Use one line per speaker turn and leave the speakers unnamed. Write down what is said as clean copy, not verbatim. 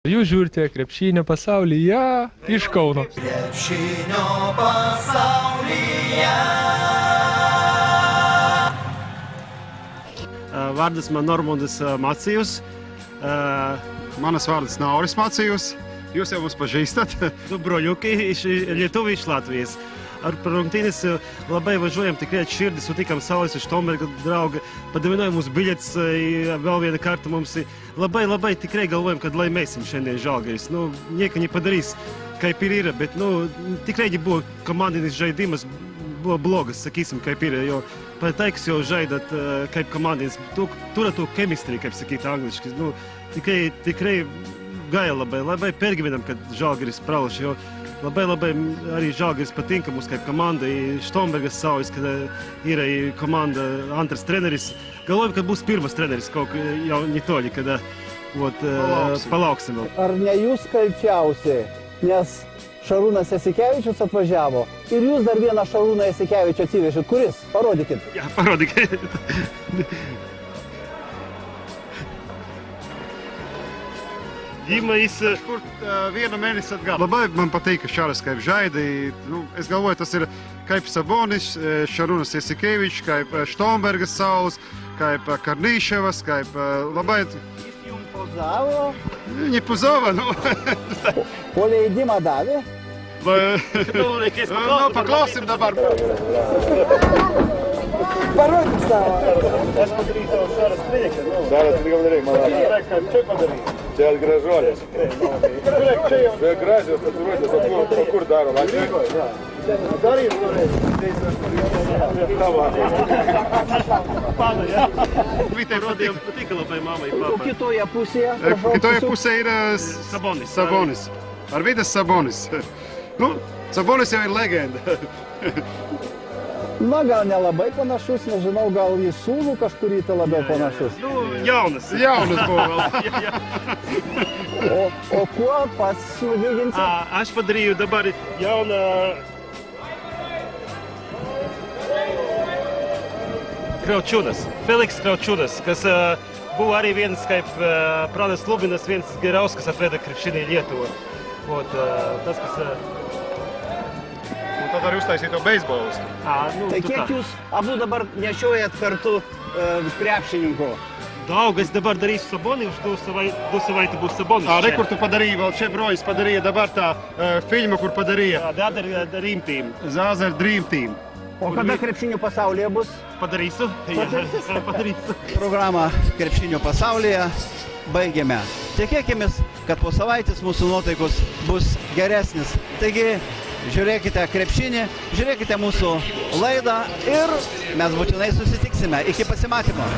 Jūs žiūrite krepšinio pasaulyje iš Kauno.
Krepšinio pasaulyje.
Vārdas man Normundis Macijus.
Manas vārdas Nauris Macijus. Jūs jau mums pažīstat?
Broļuki iš Lietuvi, iš Latvijas. Ar rungtynes labai važiuojam tikrai širdis, sutikam Saulis iš Štomberga drauga, padavinoja mums biļets, vēl viena karta mums. Labai tikrai galvojam, kad laimēsim šiandien Žalgiris. Nieko nepadarīs, kaip ir ir, bet tikrai buvo komandinis žaidimas, buvo blogas, sakysim, kaip ir, jo pateiks jau žaidat kaip komandinis, turat to chemistry, kaip sakīt angliški. Tikrai gaila labai pergyvenam, kad Žalgiris pralaši, jo labai arī Žalgiris patinka mums kaip komanda, Štombergas Saulis, kad ir komanda antras treneris. Galvojam, kad būs pirmas treneris kaut jau netoļi, kad palauksim vēl.
Ar ne jūs kalčiausi, nes Šarūnas Jasikevičius atvažiavo ir jūs dar vieną Šarūną Jasikevičių atsivežėt. Kuris? Parodykit.
Jā, parodykit. Dīma,
Kur vienu mēnesi atgal. Labai man patīk Šaras kaip žaidī. Es galvoju, tas ir kaip Sabonis, Šarūnas Jasikevičs, kaip Štombergas Saulis, kaip Karnīševas, kaip labai...
Jis jums pozavo?
Ne pozavo,
O leidimą davė?
reikės paklausim.
Paklausim dabar.
Parodyk savo.
Aš padarysiu tavo Šaras priekį.
Šaras tikrai darai, man.
Čia padarysiu.
Čia atgražuolės. Be gražios tatuiruotės, o kur daro? Latvijoj?
Darys, Rodījām patika labai mamai,
O
papai.
kitoje pusėje?
Kitoje pusē ir Sabonis. Arvydas Sabonis. Sabonis jau ir legenda.
Na, gal nelabai panašus, nežinau, gal į sūnų kažkurį tai labiau panašus.
Jaunas.
Jaunas buvo.
O kuo pats lyginsi?
Aš padarīju dabar jauną Kraučiūnas, Feliks Kraučiūnas, kas buvo arī viens kaip Pranas Lubinas, viens geriauskas atveda krepšinį į Lietuvą. Tas, kas...
Tad arī uztaisīja to beisbolistu.
Tai kiek jūs abu dabar nešiojat kartu krepšininkų?
Daug, es dabar darīšu Saboni, už 2 savaiti būs Sabonis.
Kur tu padarīji, vēl čia brojas padarīja dabar tā filma, kur padarīja.
The Other Dream Team.
The Other Dream Team.
O kada krepšinio pasaulyje bus?
Padarysiu. Padarysiu.
Programą krepšinio pasaulyje baigėme. Tikėkimės, kad po savaitės mūsų nuotaikos bus geresnis. Taigi, žiūrėkite krepšinį, žiūrėkite mūsų laidą ir mes būtinai susitiksime. Iki pasimatymo.